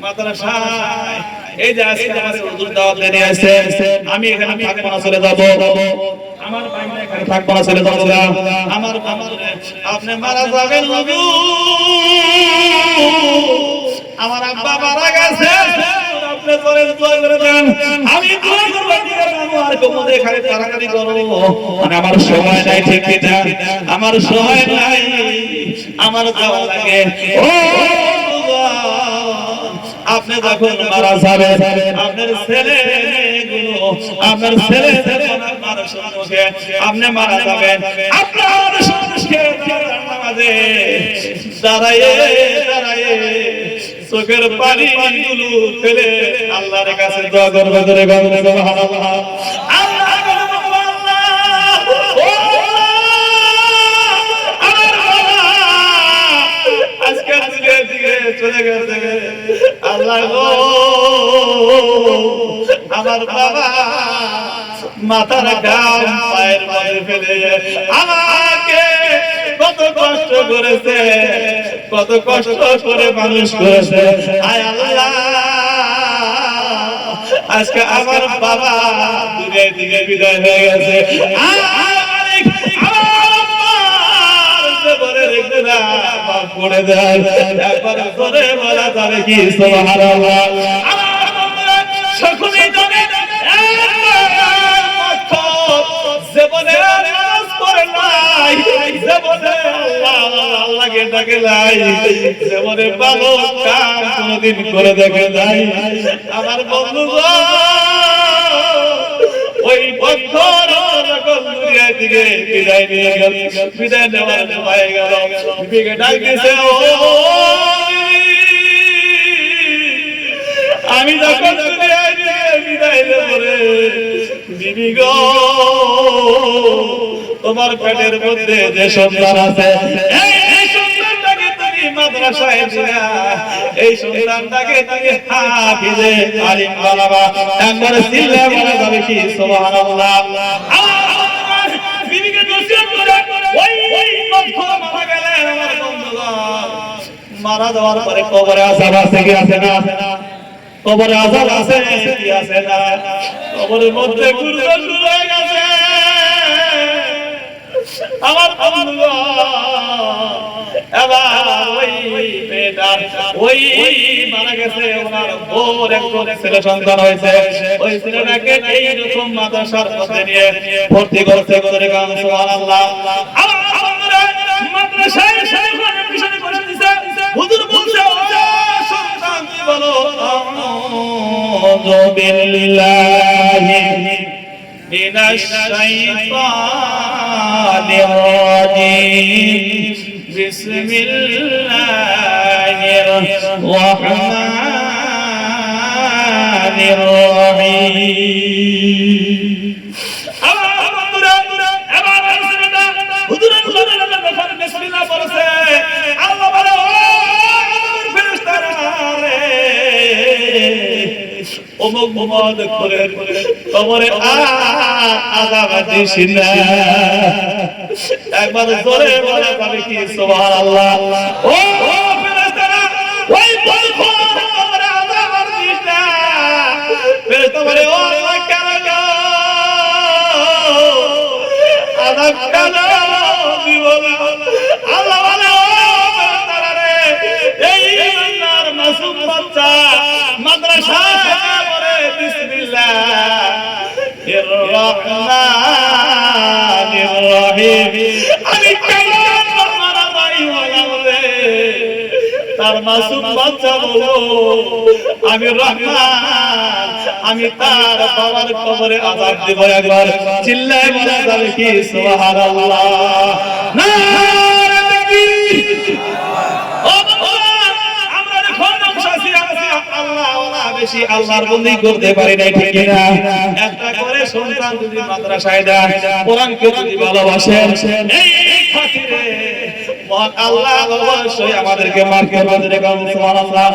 মাদ্রাসায় এই যে আজকে আমাদের হুজুর দাওয়াত দিয়ে আসছে, আমি এখানে থাকবো না, চলে যাব। আমার ভাই না এখানে থাকবো না, চলে যাব। আমার আপনি মারা যাবেন হুজুর, আমার আব্বা মারা গেছে, আপনি চলে দোয়া করে দেন। আমি দোয়া করব, আর কোমরে এখানে তাড়াতাড়ি করো, মানে আমার সময় নাই, ঠিক কিনা? আমার সময় নাই, আমার যাওয়া লাগে। ও আপনি যখন মারা যাবেন, আপনার ছেলেগুলো, আপনার ছেলে আপনার সম্মুখে আপনি মারা যাবেন, আপনার সম্মুখে নামাজে দাঁড়ায়ে দাঁড়ায়ে চোখের পানিগুলো ফেলে আল্লাহর কাছে দোয়া করবে, ধরে বলবে সুবহানাল্লাহ। আল্লাহ আজকে দিকে চলে গেছে, আল্লাহ গো আমার বাবা মাথার ঘাম পায়ের মধ্যে ফেলে আমাকে কত কষ্ট করেছে, কত কষ্ট করে মানুষ করেছে। আয় আল্লাহ, আজকে আমার বাবা দুনিয়া থেকে বিদায় হয়ে গেছে, পড়ে দেয় একবার করে বলা যাবে কি সুবহানাল্লাহ। সকলেই জানে জীবনে নামাজ পড়ে নাই, জীবনে আল্লাহকে ডাকে নাই, জীবনে ভালো কাজ কোনদিন করে দেখে নাই। আমার বন্ধুগণ, ওই বন্ধুর যখন দুনিয়া থেকে বিদায় নিয়ে গেল, বিদায় নেওয়ার হয়ে গেল, বিবিকে ডাক দিয়েছে, ও আমি যখন দুনিয়া থেকে বিদায় নেব রে বিবি গো, তোমার পেটের মধ্যে যে সন্তান আছে, এই সন্তানটাকে তুমি মাদ্রাসায় দিলা, এই সন্তানটাকে তুমি হাফিজে আলিম বানাবা। একবার চিল্লায়ে বলা যাবে কি সুবহানাল্লাহ। বিবিকে নসিহত করে ওই বন্ধু মারা গেলেন। আমার বন্ধুগণ, মারা যাওয়ার পরে কবরে আযাব আছে কি আছে না? কবরে আযাব আছে কি আছে না? কবরের মধ্যে গুরুত্ব শুরু হয়ে গেছে। আমার বন্ধুগণ, এবার ওই মেয়েটা ওই মারা গেছে, ওনার বউর একজন ছেলে সন্তান হয়েছে, ওই ছেলেটাকে এইরকম মাদ্রাসার মধ্যে নিয়ে ভর্তি করতে করে গান সুবহানাল্লাহ। আমার বন্ধুরা মাদ্রাসায় শেখানোর পিছনে বসে দিয়েছে, হুজুর বলছে, ও সন্তান তুমি বলো আউযু বিল্লাহি মিনাশ শাইতানির রাজীম, বিসমিল্লাহির রহমানির রহিম। বিসমিল্লাহ বলেছে, আল্লাহ বলে, ও ফেরেশতারা রে, অমুক মুহাম্মদ করে কবরে আযাব দিস না। একবার জোরে বলা যাবে কি সুবহানাল্লাহ। ও ফেরেশতারা, ওই বলখো কবরে আযাব দিস না। ফেরেশতা বলে, ও আল্লাহ কেন গো আযাব কেন দিব না? আল্লাহ বলে, ও ফেরেশতারা রে, এই আল্লাহর মাসুম বাচ্চা মাদ্রাসায় পড়ে বিসমিল্লাহির রহমানির রহিম। আমি কেমন মারা ভাই হলাম রে, তার মাসুম বাচ্চা বলো আমি রহমান, আমি তার বাবার কবরে আযাব দেব। একবার চিল্লায়ে বলা যাবে কি সুবহানাল্লাহ। নারে তাকবীর। বেশি আল্লাহর বন্দেগী করতে পারি নাই, ঠিক না? একটা করে সন্তান যদি মাদ্রাসায় দেন, কোরআনকে যদি ভালোবাসেন, এই খাতিরে মহান আল্লাহ অবশ্যই আমাদেরকে মাফ করবেন। সুবহানাল্লাহ।